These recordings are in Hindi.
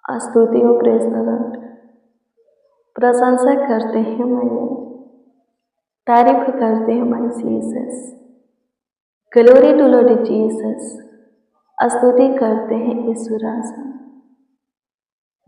स्तुति हो प्रेज द लॉर्ड। प्रशंसा करते हैं मैंने, तारीफ करते हैं my Jesus. Glory to Lord Jesus. स्तुति करते हैं यीशु राजा,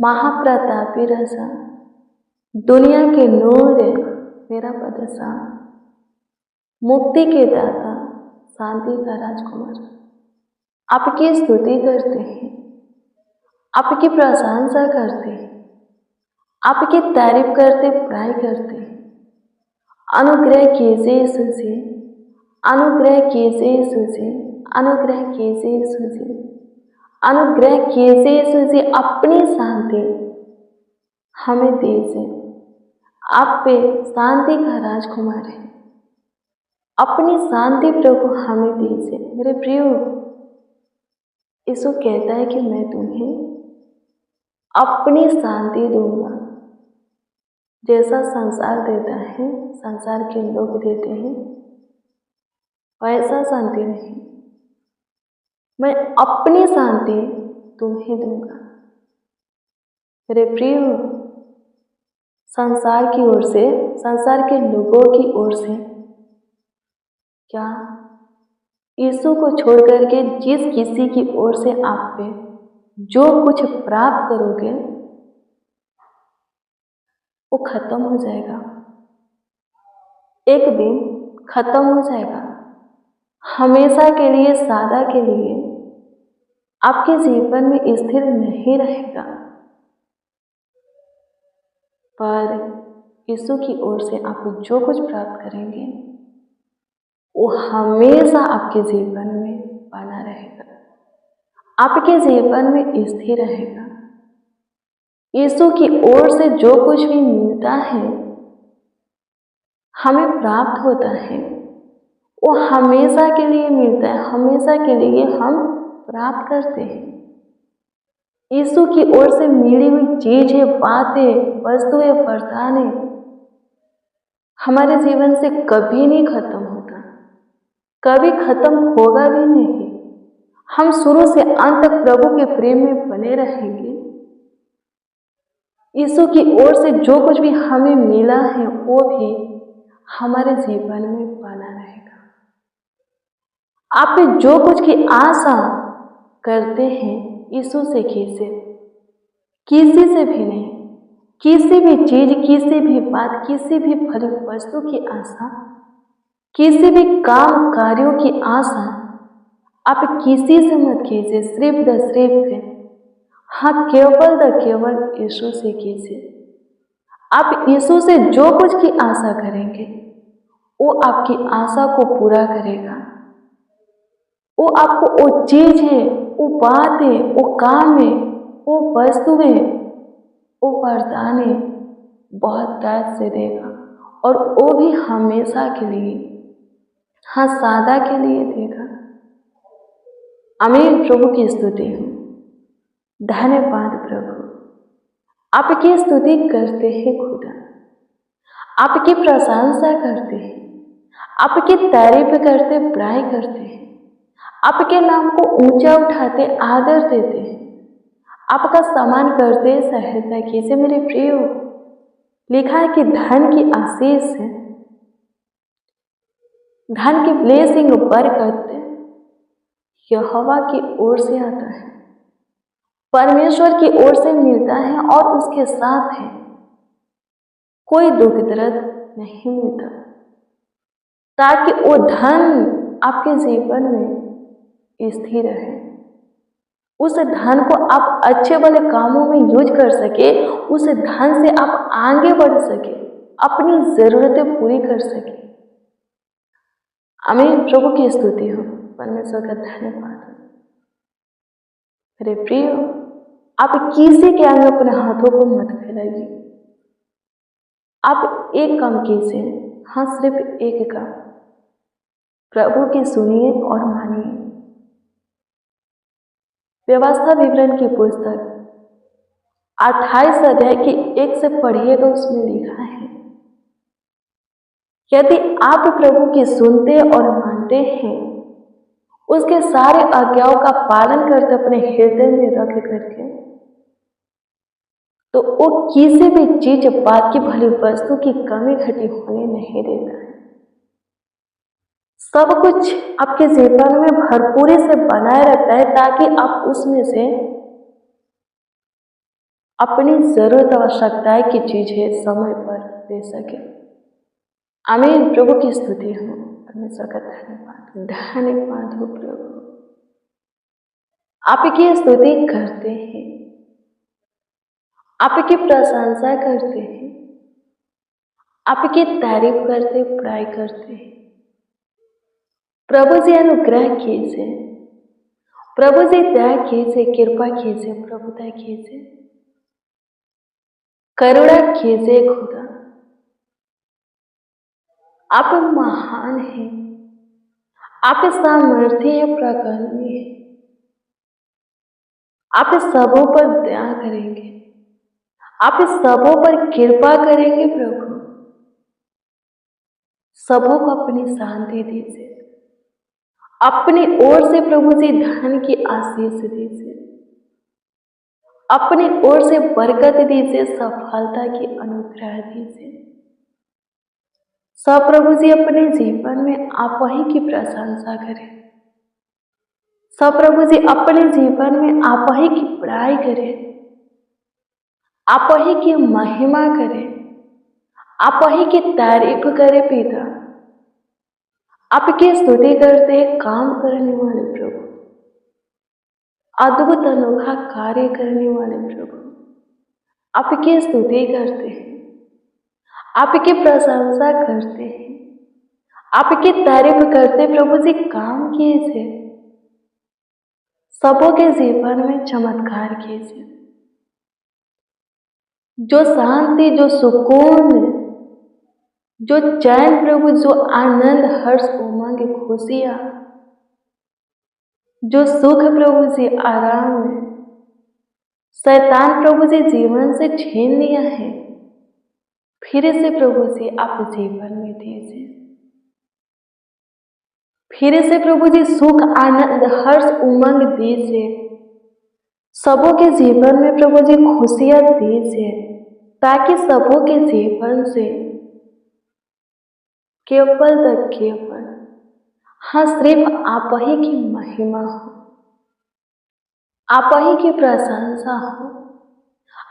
महाप्रतापी राजा, दुनिया के नूर मेरा बादशाह, मुक्ति के दाता, शांति का राजकुमार। आपकी स्तुति करते हैं, आपकी प्रशंसा करते हैं, आपकी तारीफ करते, बुराई करते हैं। अनुग्रह कीजिए यीशु जी, अनुग्रह कीजिए यीशु जी, अनुग्रह कीजिए यीशु जी, अनुग्रह कीजिए यीशु जी। अपनी शांति हमें दीजिए। आप पे शांति का राजकुमार है, अपनी शांति प्रभु हमें दीजिए। मेरे प्रियो, यीशु कहता है कि मैं तुम्हें अपनी शांति दूंगा। जैसा संसार देता है, संसार के लोग देते हैं, वैसा शांति नहीं, मैं अपनी शांति तुम्हें दूंगा। मेरे प्रियो, संसार की ओर से, संसार के लोगों की ओर से क्या यीशु को छोड़ करके जिस किसी की ओर से आप पे जो कुछ प्राप्त करोगे वो खत्म हो जाएगा, एक दिन खत्म हो जाएगा। हमेशा के लिए, सदा के लिए आपके जीवन में स्थिर नहीं रहेगा। पर यीशु की ओर से आप जो कुछ प्राप्त करेंगे वो हमेशा आपके जीवन में बना रहेगा, आपके जीवन में स्थिर रहेगा। यीशु की ओर से जो कुछ भी मिलता है, हमें प्राप्त होता है, वो हमेशा के लिए मिलता है, हमेशा के लिए हम प्राप्त करते हैं। यीशु की ओर से मिली हुई चीजें, बातें, वस्तुएं, वरदानें हमारे जीवन से कभी नहीं खत्म होता, कभी खत्म होगा भी नहीं। हम शुरू से अंत तक प्रभु के प्रेम में बने रहेंगे। यीशु की ओर से जो कुछ भी हमें मिला है वो भी हमारे जीवन में बना रहेगा। आप जो कुछ की आशा करते हैं यीशु से कीजिए, किसी से भी नहीं। किसी भी चीज, किसी भी बात, किसी भी फल वस्तु की आशा, किसी भी काम कार्यों की आशा आप किसी से मत कीजिए, सिर्फ हाँ केवल यीशु से कीजिए। आप यीशु से जो कुछ की आशा करेंगे वो आपकी आशा को पूरा करेगा। वो आपको वो चीजें, वो बातें, वो काम है, वो वस्तुएं, वो वरदानें बहुत प्यार से देगा, और वो भी हमेशा के लिए, हाँ सदा के लिए देगा। आमीन। प्रभु की स्तुति हो। धन्यवाद प्रभु। आपकी स्तुति करते हैं खुदा, आपकी प्रशंसा करते हैं, आपकी तारीफ करते, बुराई करते हैं, आपके नाम को ऊंचा उठाते, आदर देते हैं, आपका सम्मान करते, सहायता कीजिए। मेरे प्रियो, लिखा है कि धन की आशीष है, धन की ब्लेसिंग, बरकत यहोवा की ओर से आता है, परमेश्वर की ओर से मिलता है और उसके साथ है। कोई दुख दर्द नहीं मिलता, ताकि वो धन आपके जीवन में स्थिर रहे, उस धन को आप अच्छे वाले कामों में यूज कर सके, उस धन से आप आगे बढ़ सके, अपनी जरूरतें पूरी कर सके। आमीन। प्रभु की स्तुति हो। परमेश्वर का धन्यवाद। मेरे प्रियो, आप किसी के आगे अपने हाथों को मत फैलाइए। आप एक काम कीजिए, हाँ सिर्फ एक काम, प्रभु की सुनिए और मानिए। व्यवस्था विवरण की पुस्तक 28 अध्याय की 1 से पढ़िएगा, उसमें लिखा है, यदि आप प्रभु की सुनते और मानते हैं, उसके सारे आज्ञाओं का पालन करते, अपने हृदय में रख करके तो वो किसी भी चीज बात की भली वस्तु की कमी घटी होने नहीं देता है। सब कुछ आपके जीवन में भरपूरी से बनाए रखता है ताकि आप उसमें से अपनी जरूरत आवश्यकताएं की चीजें समय पर दे सके। आमीन। प्रभु की स्तुति हो, परमेश्वर का धन्यवाद। धन्यवाद हो प्रभु, आपकी स्तुति करते हैं, आपकी प्रशंसा करते हैं, आपकी तारीफ करते, बड़ाई करते हैं। प्रभु जी अनुग्रह कीजिए, प्रभु जी दया कीजिए, कृपा कीजिए, प्रभु दया कीजिए, करुणा कीजिए खुदा। आप महान हैं, आप सामर्थ्य हैं, प्रकर्मी हैं। आप सबों पर दया करेंगे, आप सबों पर कृपा करेंगे प्रभु। सबों को अपनी शांति दीजिए, अपनी ओर से प्रभु जी धन की आशीष दीजिए, अपनी ओर से बरकत दीजिए, सफलता की अनुग्रह दीजिए। सब प्रभु जी अपने जीवन में आप ही की प्रशंसा करें। सब प्रभु जी अपने जीवन में आप ही की बड़ाई करें, आप ही की महिमा करें, आप ही की तारीफ करें पिता। आपकी स्तुति करते काम करने वाले प्रभु, अद्भुत अनोखा कार्य करने वाले प्रभु, आपकी स्तुति करते हैं, आपकी प्रशंसा करते हैं, आपकी तारीफ करते। प्रभु जी काम कीजिए, सबों के जीवन में चमत्कार कीजिए। जो शांति, जो सुकून, जो चैन प्रभु, जो आनंद, हर्ष, उमंग, खुशियां, जो सुख प्रभु जी, आराम शैतान प्रभु जी जीवन से छीन लिया है, फिर से प्रभु जी आप जीवन में दीजिए। फिर से प्रभु जी सुख, आनंद, हर्ष, उमंग दीजिए। सबों के जीवन में प्रभु जी खुशियां दीजिए, ताकि सबों के जीवन से केवल तक केवल, हाँ, सिर्फ आप ही की महिमा हो, आप ही की प्रशंसा हो,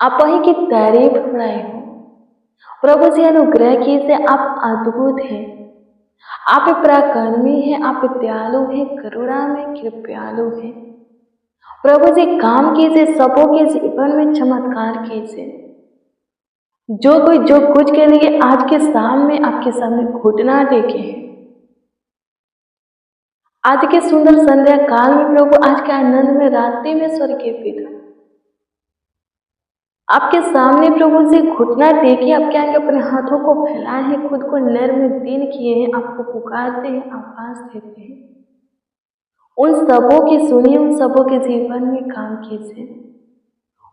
आप ही की तारीफ बढ़ाई हो। प्रभु जी अनुग्रह कीजिए, आप अद्भुत हैं, आप पराक्रमी हैं, आप दयालु हैं, करुणा में कृपालु हैं। प्रभु जी काम कीजिए, सबों के जीवन में चमत्कार कीजिए। जो कोई जो कुछ के लिए आज के शाम में आपके सामने घुटना टेके हैं, आज के सुंदर संध्या काल में प्रभु, आज के आनंद में, रात्रि में स्वर्गीय पिता आपके सामने प्रभु जी घुटना टेके आपके आगे अपने हाथों को फैलाए हैं, खुद को नर्म दीन किए हैं, आपको पुकारते हैं, आवाज देते हैं। उन सबों की सुनिए, उन सबों के जीवन में काम कीजिए,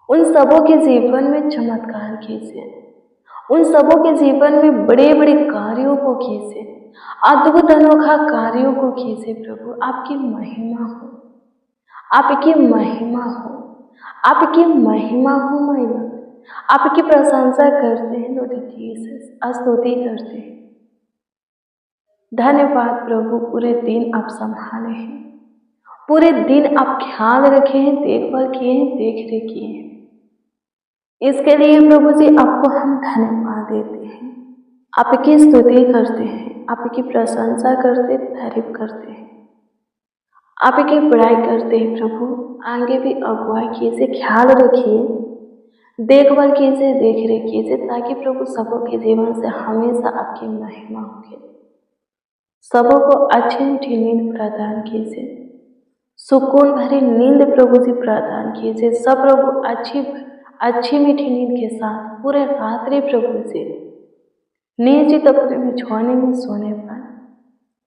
उन सबों के जीवन में चमत्कार कीजिए, उन सबों के जीवन में बड़े बड़े कार्यों को कीजिए, अद्भुत अनोखा कार्यों को कीजिए। प्रभु आपकी महिमा हो, आपकी महिमा हो, आपकी महिमा हो। महिमा आपकी प्रशंसा करते हैं, लॉर्ड जीसस, स्तुति करते हैं। धन्यवाद प्रभु, पूरे दिन आप संभाले हैं, पूरे दिन आप ख्याल रखे हैं, देखभाल किए हैं, देख रेख किए हैं। इसके लिए प्रभु जी आपको हम धन्यवाद देते हैं, आपकी स्तुति करते हैं, आपकी प्रशंसा करते, तारीफ करते हैं, आपकी बड़ाई करते हैं। प्रभु आगे भी अगुवाई कीजिए, ख्याल रखिए, देखभाल कीजिए, देख रेख कीजिए, ताकि प्रभु सबों के जीवन से हमेशा आपकी महिमा होगी। सबों को अच्छी मीठी नींद प्रदान कीजिए, सुकून भरी नींद प्रभु जी प्रदान कीजिए। सब प्रभु अच्छी मीठी नींद के साथ पूरे रात्रि प्रभु से निश्चित अपने बिछौने में सोने पर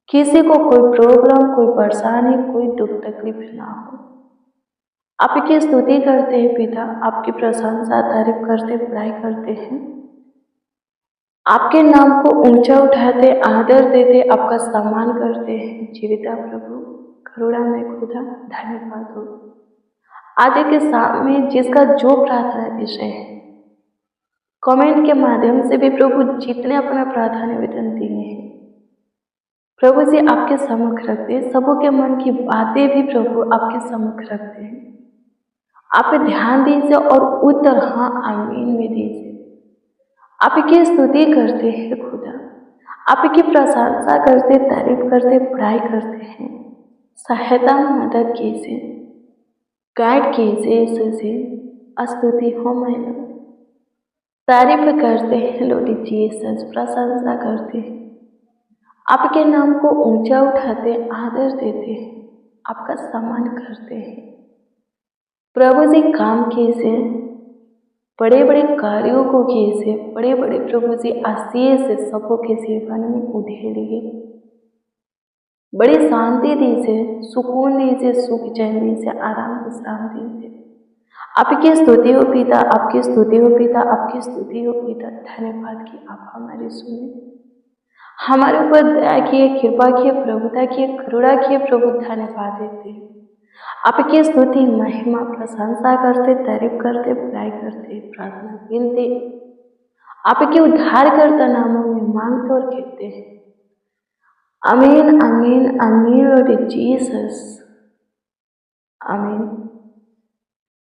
किसी को कोई प्रॉब्लम, कोई परेशानी, कोई दुख तकलीफ ना हो। आपकी स्तुति करते हैं पिता, आपकी प्रशंसा तारीफ करते, बड़ाई करते हैं, आपके नाम को ऊंचा उठाते, आदर देते, आपका सम्मान करते हैं। जीविता प्रभु, करुणा में खुदा, धन्यवाद हो। आज के सामने जिसका जो प्रार्थना विषय है, कमेंट के माध्यम से भी प्रभु जितने अपना प्रार्थना निवेदन दिए हैं प्रभु जी आपके सम्मुख रखते हैं। सबों के मन की बातें भी प्रभु आपके सम्मुख रखते हैं। आप ध्यान दीजिए और उत्तर हाँ आमीन में दीजिए। आपकी स्तुति करते हैं खुदा, आपकी प्रशंसा करते, तारीफ करते, बड़ाई करते हैं। सहायता मदद कीजिए, गाइड कीजिए यीशु जी। स्तुति हो महिला, तारीफ करते हैं लॉर्ड जीसस, प्रशंसा करते हैं, आपके नाम को ऊंचा उठाते, आदर देते हैं, आपका सम्मान करते हैं। प्रभु जी काम कीजिए, बड़े बड़े कार्यों को कीजिए, बड़े बड़े प्रभु जी आशीष से सबों के जीवन में उधेड़िए। बड़ी शांति दीजिए, सुकून दीजिए, सुख चैन दीजिए, आराम विश्राम दीजिए। आपकी स्तुति हो पिता, आपकी स्तुति हो पिता, आपकी स्तुति हो पिता। धन्यवाद कि आप हमारी सुने, हमारे ऊपर दया किए, कृपा किए, प्रभुता किए, करुणा किए। प्रभु धन्यवाद देते हैं, आपकी स्तुति महिमा प्रशंसा करते, तारीफ करते, बड़ाई करते, प्रार्थना विनती आपके उद्धारकर्ता नामों में मांगते और कहते हैं आमीन, आमीन, आमीन लॉर्ड जीसस, आमीन।